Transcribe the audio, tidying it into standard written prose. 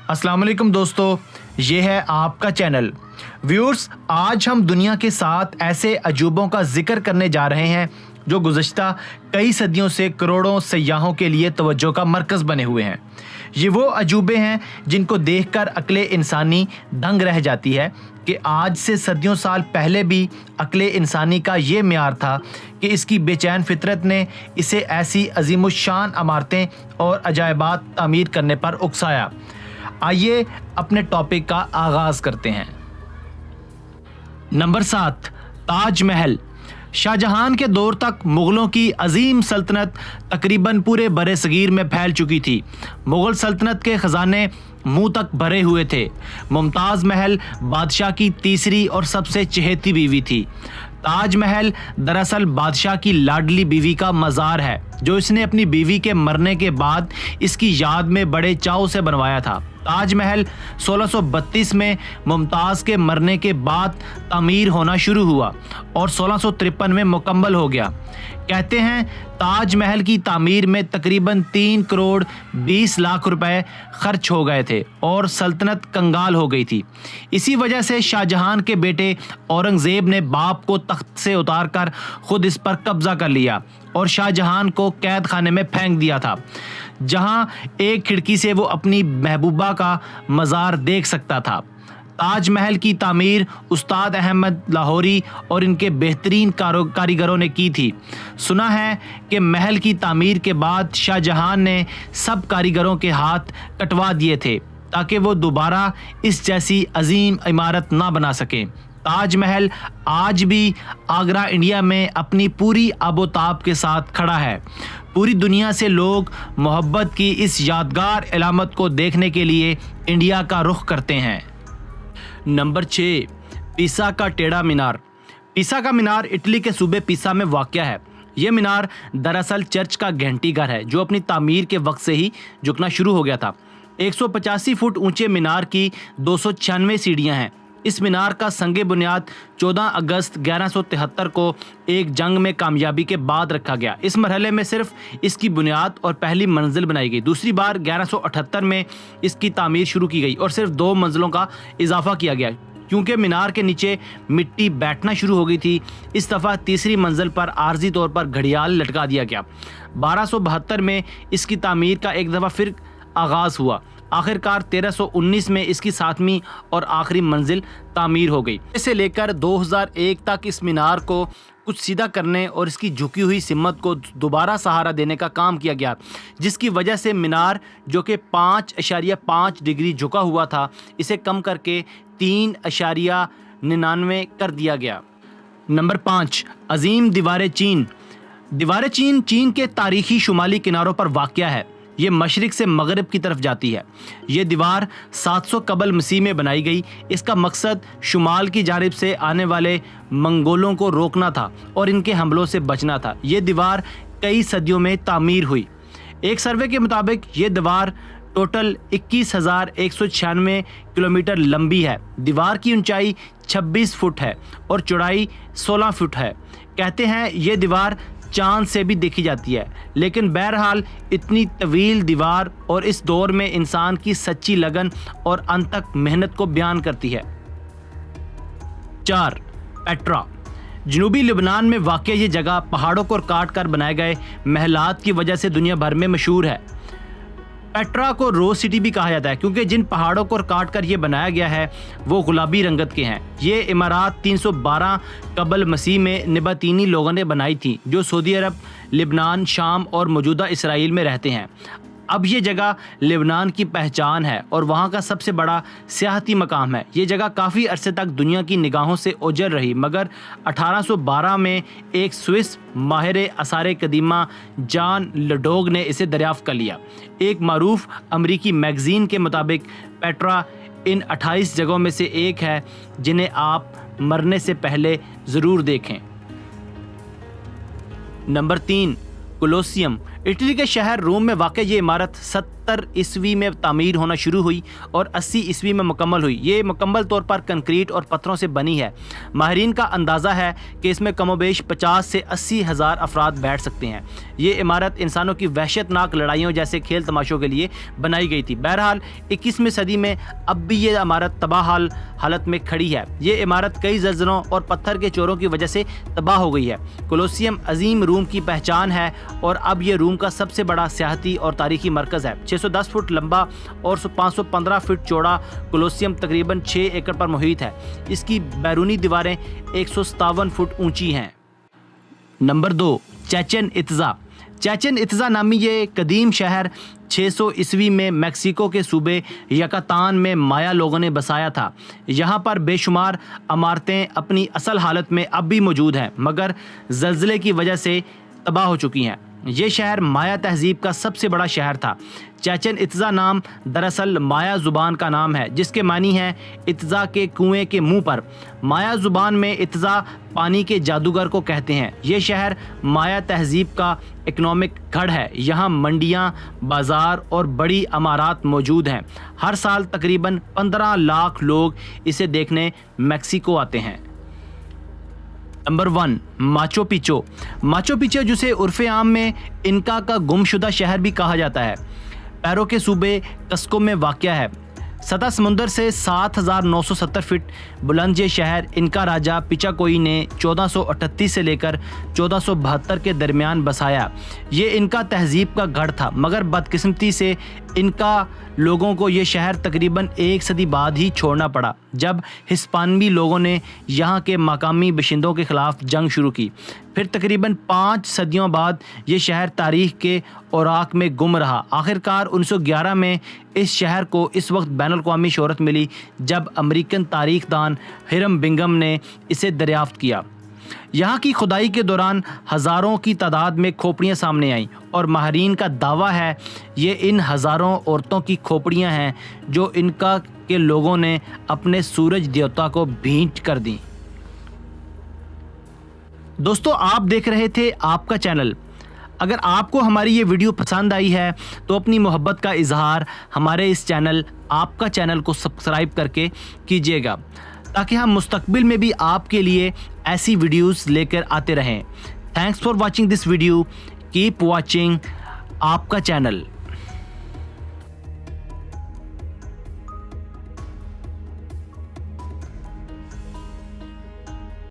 अस्सलाम वालेकुम दोस्तों, ये है आपका चैनल। व्यूअर्स, आज हम दुनिया के 7 ऐसे अजूबों का जिक्र करने जा रहे हैं जो गुज़श्ता कई सदियों से करोड़ों सयाहों के लिए तवज्जो का मरकज़ बने हुए हैं। ये वो अजूबे हैं जिनको देखकर अक्ले इंसानी दंग रह जाती है कि आज से सदियों साल पहले भी अक्ले इंसानी का ये म्यार था कि इसकी बेचैन फितरत ने इसे ऐसी अजीमुशान इमारतें और अजायबात तामीर करने पर उकसाया। आइए अपने टॉपिक का आगाज़ करते हैं। नंबर 7, ताज महल। शाहजहां के दौर तक मुग़लों की अजीम सल्तनत तकरीबन पूरे बरे सगीर में फैल चुकी थी। मुग़ल सल्तनत के ख़जाने मुंह तक भरे हुए थे। मुमताज़ महल बादशाह की तीसरी और सबसे चहेती बीवी थी। ताज महल दरअसल बादशाह की लाडली बीवी का मज़ार है जो इसने अपनी बीवी के मरने के बाद इसकी याद में बड़े चाव से बनवाया था। ताज महल 1632 में मुमताज़ के मरने के बाद तामीर होना शुरू हुआ और 1653 में मुकम्मल हो गया। कहते हैं ताज महल की तामीर में तकरीबन 3 करोड़ 20 लाख रुपए खर्च हो गए थे और सल्तनत कंगाल हो गई थी। इसी वजह से शाहजहां के बेटे औरंगज़ेब ने बाप को तख्त से उतार कर खुद इस पर कब्जा कर लिया और शाहजहां को कैद खाने में फेंक दिया था, जहां एक खिड़की से वो अपनी महबूबा का मज़ार देख सकता था। ताज महल की तामीर उस्ताद अहमद लाहौरी और इनके बेहतरीन कारीगरों ने की थी। सुना है कि महल की तामीर के बाद शाहजहां ने सब कारीगरों के हाथ कटवा दिए थे ताकि वो दोबारा इस जैसी अजीम इमारत ना बना सकें। ताज महल आज भी आगरा इंडिया में अपनी पूरी आबोताब के साथ खड़ा है। पूरी दुनिया से लोग मोहब्बत की इस यादगार अलामत को देखने के लिए इंडिया का रुख करते हैं। नंबर 6, पीसा का टेढ़ा मीनार। पीसा का मीनार इटली के सूबे पीसा में वाक़या है। यह मीनार दरअसल चर्च का घंटीघर है जो अपनी तामीर के वक्त से ही झुकना शुरू हो गया था। 185 फुट ऊंचे मीनार की 296 सीढ़ियां हैं। इस मीनार का संगे बुनियाद 14 अगस्त 1173 को एक जंग में कामयाबी के बाद रखा गया। इस मरहले में सिर्फ इसकी बुनियाद और पहली मंजिल बनाई गई। दूसरी बार 1178 में इसकी तामीर शुरू की गई और सिर्फ 2 मंजिलों का इजाफा किया गया क्योंकि मीनार के नीचे मिट्टी बैठना शुरू हो गई थी। इस दफ़ा तीसरी मंजिल पर आर्जी तौर पर घड़ियाल लटका दिया गया। 1272 में इसकी तामीर का एक दफ़ा फिर आगाज़ हुआ। आखिरकार 1319 में इसकी 7वीं और आखिरी मंजिल तामीर हो गई। इसे लेकर 2001 तक इस मीनार को कुछ सीधा करने और इसकी झुकी हुई सिमत को दोबारा सहारा देने का काम किया गया, जिसकी वजह से मीनार जो कि 5.5 डिग्री झुका हुआ था इसे कम करके 3.99 कर दिया गया। नंबर 5, अजीम दीवार चीन। दीवार चीन चीन के तारीखी शुमाली किनारों पर वाक़या है। ये मशरिक से मगरब की तरफ जाती है। ये दीवार 700 कबल मसीह में बनाई गई। इसका मकसद शुमाल की जानिब से आने वाले मंगोलों को रोकना था और इनके हमलों से बचना था। ये दीवार कई सदियों में तामीर हुई। एक सर्वे के मुताबिक ये दीवार टोटल 21,196 किलोमीटर लंबी है। दीवार की ऊंचाई 26 फुट है और चौड़ाई 16 फुट है। कहते हैं ये दीवार चांद से भी देखी जाती है, लेकिन बहरहाल इतनी तवील दीवार और इस दौर में इंसान की सच्ची लगन और अनथक मेहनत को बयान करती है। 4, पेट्रा। जनूबी लेबनान में वाक़या ये जगह पहाड़ों को काट कर बनाए गए महलात की वजह से दुनिया भर में मशहूर है। पेट्रा को रोज़ सिटी भी कहा जाता है क्योंकि जिन पहाड़ों को काट कर ये बनाया गया है वो गुलाबी रंगत के हैं। ये इमारत 312 कबल मसीह में नबातीनी लोगों ने बनाई थी जो सऊदी अरब, लेबनान, शाम और मौजूदा इसराइल में रहते हैं। अब ये जगह लेबनान की पहचान है और वहाँ का सबसे बड़ा सियाहती मकाम है। ये जगह काफ़ी अरसे तक दुनिया की निगाहों से ओझल रही, मगर 1812 में एक स्विस माहिर आसार कदीमा जॉन लडोग ने इसे दरियाफ्त कर लिया। एक मारूफ अमरीकी मैगज़ीन के मुताबिक पेट्रा इन 28 जगहों में से एक है जिन्हें आप मरने से पहले ज़रूर देखें। Number 3, Colosseum. اٹلی کے شہر روم میں واقع یہ عمارت 70 عیسوی میں تعمیر ہونا شروع ہوئی اور 80 عیسوی میں مکمل ہوئی۔ یہ مکمل طور پر کنکریٹ اور پتھروں سے بنی ہے۔ ماہرین کا اندازہ ہے کہ اس میں کم و بیش 50 سے 80 ہزار افراد بیٹھ سکتے ہیں۔ یہ عمارت انسانوں کی وحشت ناک لڑائیوں جیسے کھیل تماشوں کے لیے بنائی گئی تھی۔ بہرحال 21ویں صدی میں اب بھی یہ عمارت تباہ حالت میں کھڑی ہے۔ یہ عمارت کئی زلزلوں اور پتھر کے چوروں کی وجہ سے تباہ ہو گئی ہے۔ کولوسیم عظیم روم کی پہچان ہے اور اب یہ روم کا سب سے بڑا سیاحتی اور تاریخی مرکز ہے۔ 610 فٹ لمبا اور 515 فٹ چوڑا کولوسیم تقریباً 6 ایکڑ پر محیط ہے۔ اس کی بیرونی دیواریں 157 فٹ اونچی ہیں۔ نمبر 2، چیچن اطزا۔ چیچن اطزا نامی یہ قدیم شہر 600 عیسوی میں میکسیکو کے صوبے یکاتان میں مایا لوگوں نے بسایا تھا۔ یہاں پر بے شمار عمارتیں اپنی اصل حالت میں اب بھی موجود ہیں مگر زلزلے کی وجہ سے تباہ ہو چکی ہیں۔ یہ شہر مایا تہذیب کا سب سے بڑا شہر تھا۔ چیچن اطزا نام دراصل مایا زبان کا نام ہے جس کے معنی ہے اطزا کے کنویں کے منہ پر۔ مایا زبان میں اطزا پانی کے جادوگر کو کہتے ہیں۔ یہ شہر مایا تہذیب کا اکنامک گڑھ ہے۔ یہاں منڈیاں، بازار اور بڑی عمارات موجود ہیں۔ ہر سال تقریباً 15 لاکھ لوگ اسے دیکھنے میکسیکو آتے ہیں۔ Number 1، Machu Picchu. Machu Picchu جسے عرف عام میں انکا کا گمشدہ شہر بھی کہا جاتا ہے، پیرو کے صوبے کسکو میں واقع ہے۔ سطح سمندر سے 7970 فٹ بلند یہ شہر انکا راجہ پچاکوئی نے 1438 سے لے کر 1472 کے درمیان بسایا۔ یہ انکا تہذیب کا گڑھ تھا مگر بدقسمتی سے انکا لوگوں کو یہ شہر تقریباً 1 صدی بعد ہی چھوڑنا پڑا جب ہسپانوی لوگوں نے یہاں کے مقامی باشندوں کے خلاف جنگ شروع کی۔ پھر تقریباً 5 صدیوں بعد یہ شہر تاریخ کے اوراق میں گم رہا۔ آخرکار 1911 میں اس شہر کو اس وقت بین الاقوامی شہرت ملی جب امریکن تاریخ دان ہرم بنگم نے اسے دریافت کیا۔ یہاں کی کھدائی کے دوران ہزاروں کی تعداد میں کھوپڑیاں سامنے آئیں اور ماہرین کا دعویٰ ہے یہ ان ہزاروں عورتوں کی کھوپڑیاں ہیں جو انکا کے لوگوں نے اپنے سورج دیوتا کو بھیٹ کر دیں۔ دوستو، آپ دیکھ رہے تھے آپ کا چینل۔ اگر آپ کو ہماری یہ ویڈیو پسند آئی ہے تو اپنی محبت کا اظہار ہمارے اس چینل آپ کا چینل کو سبسکرائب کر کے کیجیے گا تاکہ ہم مستقبل میں بھی آپ کے لیے ایسی ویڈیوز لے کر آتے رہیں۔ Thanks for watching this video. Keep watching آپ کا چینل۔